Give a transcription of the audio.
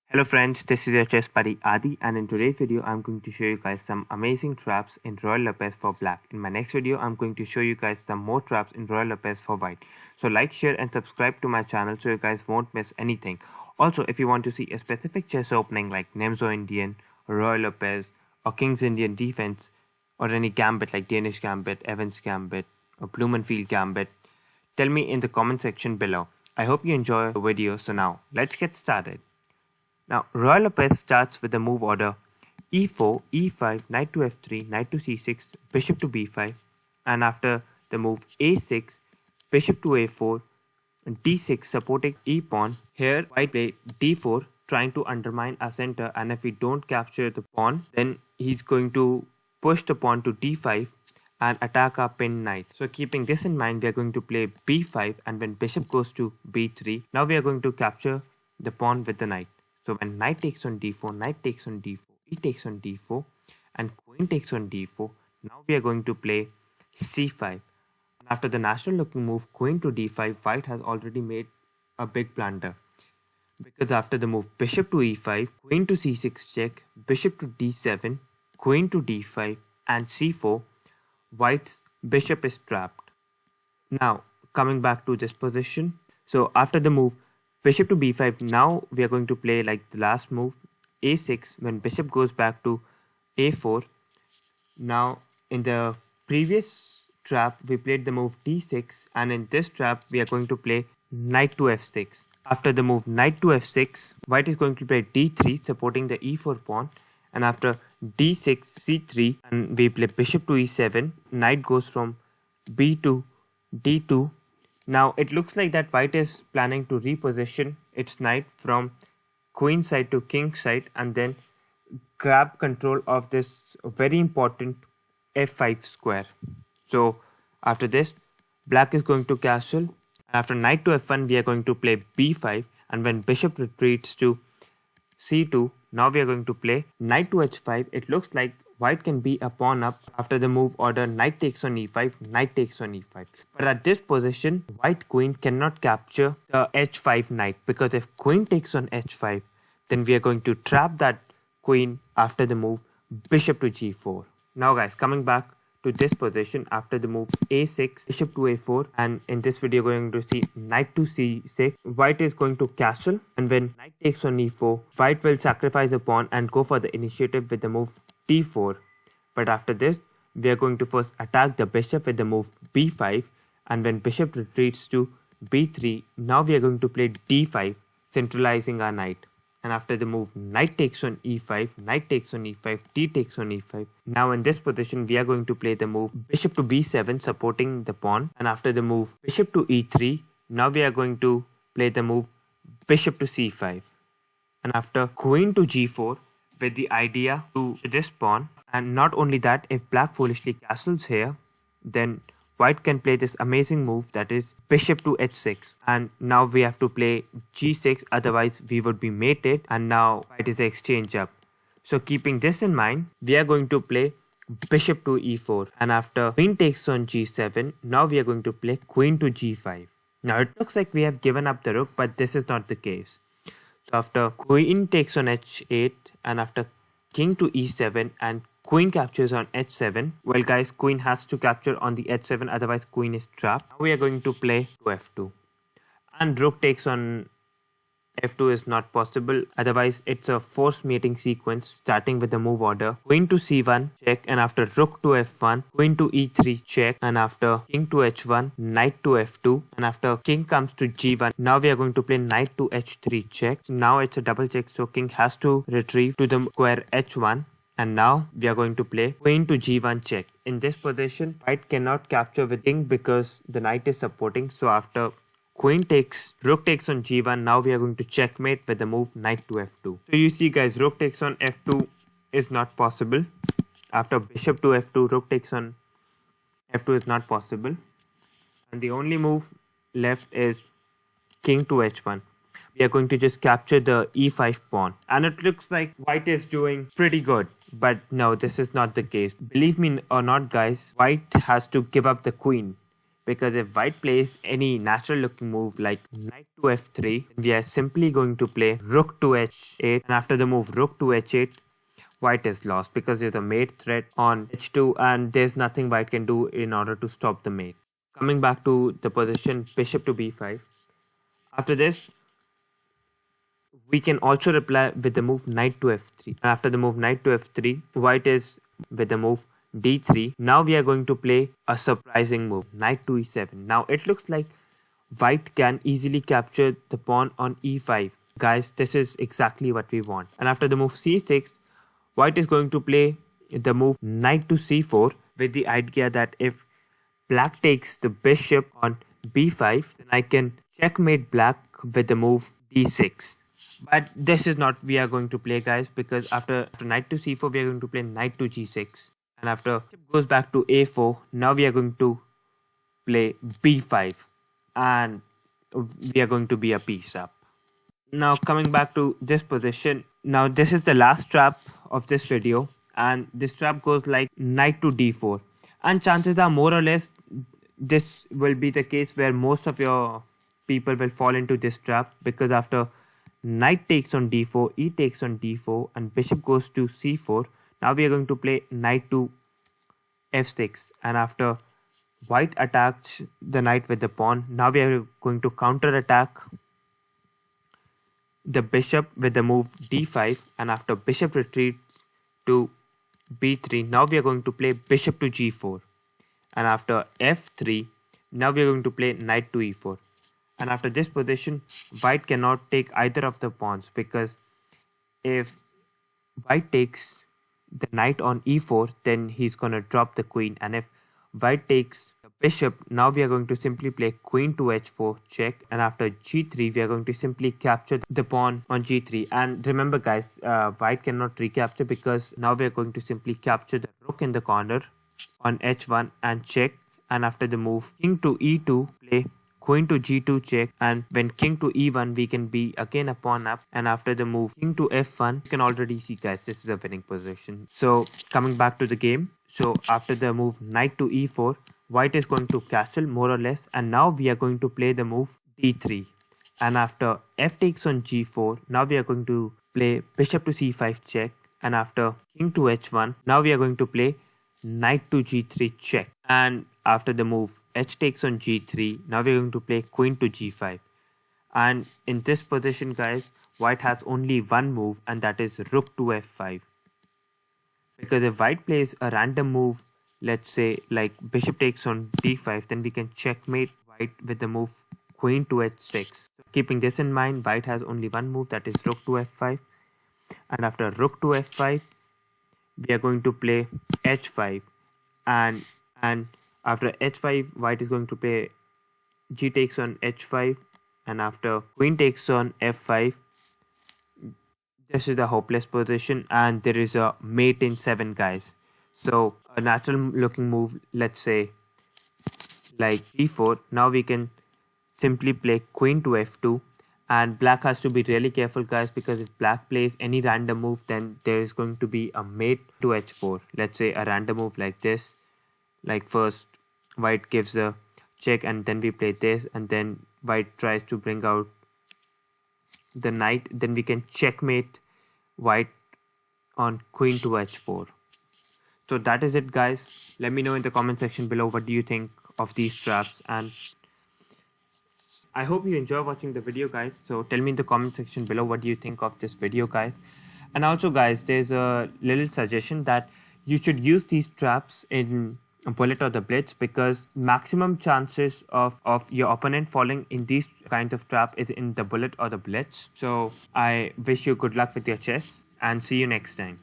Hello friends, this is your chess buddy Adi, and in today's video I'm going to show you guys some amazing traps in Ruy Lopez for black. In my next video I'm going to show you guys some more traps in Ruy Lopez for white. So like, share and subscribe to my channel so you guys won't miss anything. Also, if you want to see a specific chess opening like Nemzo Indian, Ruy Lopez or King's Indian defense, or any gambit like Danish Gambit, Evans Gambit or Blumenfield Gambit, tell me in the comment section below. I hope you enjoy the video. So now let's get started. Now, Ruy Lopez starts with the move order e4, e5, knight to f3, knight to c6, bishop to b5, and after the move a6, bishop to a4, d6 supporting e-pawn. Here, white played d4, trying to undermine our center, and if we don't capture the pawn, then he's going to push the pawn to d5 and attack our pinned knight. So keeping this in mind, we are going to play b5, and when bishop goes to b3, now we are going to capture the pawn with the knight. So when knight takes on d4, knight takes on d4, e takes on d4, and queen takes on d4, now we are going to play c5. After the natural looking move, queen to d5, white has already made a big blunder. Because after the move bishop to e5, queen to c6 check, bishop to d7, queen to d5, and c4, white's bishop is trapped. Now, coming back to this position, so after the move bishop to b5, now we are going to play like the last move a6 when bishop goes back to a4. Now in the previous trap we played the move d6, and in this trap we are going to play knight to f6. After the move knight to f6, white is going to play d3 supporting the e4 pawn, and after d6 c3 and we play bishop to e7, knight goes from b to d2. Now it looks like that white is planning to reposition its knight from queen side to king side and then grab control of this very important f5 square. So after this, black is going to castle. After knight to f1, we are going to play b5, and when bishop retreats to c2, now we are going to play knight to h5. It looks like white can be a pawn up after the move order knight takes on e5, knight takes on e5. But at this position, white queen cannot capture the h5 knight, because if queen takes on h5, then we are going to trap that queen after the move bishop to g4. Now guys, coming back to this position after the move a6, bishop to a4, and in this video we're going to see knight to c6. White is going to castle, and when knight takes on e4, white will sacrifice a pawn and go for the initiative with the move d4. But after this, we are going to first attack the bishop with the move b5, and when bishop retreats to b3, now we are going to play d5, centralizing our knight. And after the move knight takes on e5, knight takes on e5, d takes on e5. Now in this position, we are going to play the move bishop to b7, supporting the pawn. And after the move bishop to e3, now we are going to play the move bishop to c5. And after queen to g4, with the idea to this pawn. And not only that, if black foolishly castles here, then white can play this amazing move, that is bishop to h6. And now we have to play g6, otherwise we would be mated, and now white is the exchange up. So keeping this in mind, we are going to play bishop to e4. And after queen takes on g7, now we are going to play queen to g5. Now it looks like we have given up the rook, but this is not the case. So after queen takes on h8, and after king to e7 and queen captures on h7, well guys, queen has to capture on the h7, otherwise queen is trapped. Now we are going to play to f2, and rook takes on f2 is not possible, otherwise it's a forced mating sequence starting with the move order queen to c1 check, and after rook to f1, queen to e3 check, and after king to h1, knight to f2, and after king comes to g1, now we are going to play knight to h3 check. So now it's a double check, so king has to retrieve to the square h1. And now we are going to play queen to g1 check. In this position, white cannot capture with king because the knight is supporting. So after rook takes on g1, now we are going to checkmate with the move knight to f2. So you see guys, rook takes on f2 is not possible. After bishop to f2, rook takes on f2 is not possible. And the only move left is king to h1. We are going to just capture the e5 pawn. And it looks like white is doing pretty good. But no, this is not the case. Believe me or not guys, white has to give up the queen. because if white plays any natural looking move like knight to f3, we are simply going to play rook to h8, and after the move rook to h8, white is lost because there's a mate threat on h2 and there's nothing white can do in order to stop the mate. Coming back to the position bishop to b5. After this, we can also reply with the move knight to f3. And after the move knight to f3, white is with the move d3. Now we are going to play a surprising move, knight to e7. Now it looks like white can easily capture the pawn on e5. Guys, this is exactly what we want. And after the move c6, white is going to play the move knight to c4 with the idea that if black takes the bishop on b5, then I can checkmate black with the move d6. But this is not we are going to play, guys, because after knight to c4, we are going to play knight to g6. And after it goes back to a4, now we are going to play b5. And we are going to be a piece up. Now coming back to this position. Now this is the last trap of this video. And this trap goes like knight to d4. And chances are more or less this will be the case where most of your people will fall into this trap, because after knight takes on d4, e takes on d4, and bishop goes to c4. Now we are going to play knight to f6, and after white attacks the knight with the pawn, now we are going to counter attack the bishop with the move d5, and after bishop retreats to b3, now we are going to play bishop to g4, and after f3, now we are going to play knight to e4. And after this position, white cannot take either of the pawns, because if white takes the knight on e4, then he's going to drop the queen. And if white takes the bishop, now we are going to simply play queen to h4 check. And after g3, we are going to simply capture the pawn on g3. And remember, guys, white cannot recapture, because now we are going to simply capture the rook in the corner on h1 and check. And after the move king to e2, play queen to g2 check, and when king to e1, we can be again a pawn up. And after the move king to f1, you can already see, guys, this is a winning position. So coming back to the game, so after the move knight to e4, white is going to castle more or less, and now we are going to play the move d3. And after f takes on g4, now we are going to play bishop to c5 check, and after king to h1, now we are going to play knight to g3 check. And after the move h takes on g3, now we're going to play queen to g5. And in this position, guys, white has only one move, and that is rook to f5. Because if white plays a random move, let's say like bishop takes on d5, then we can checkmate white with the move queen to h6. Keeping this in mind, white has only one move, that is rook to f5. And after rook to f5, we are going to play h5, and after h5, white is going to play g takes on h5, and after queen takes on f5, this is the hopeless position, and there is a mate in 7, guys. So a natural looking move, let's say like d4, now we can simply play queen to f2. And black has to be really careful, guys, because if black plays any random move, then there is going to be a mate to h4. Let's say a random move like this. Like first white gives a check, and then we play this, and then white tries to bring out the knight. Then we can checkmate white on queen to h4. So that is it, guys. Let me know in the comment section below what do you think of these traps, and I hope you enjoy watching the video, guys. So tell me in the comment section below what do you think of this video, guys. And also, guys, there's a little suggestion that you should use these traps in bullet or the blitz, because maximum chances of your opponent falling in these kinds of trap is in the bullet or the blitz. So I wish you good luck with your chess, and see you next time.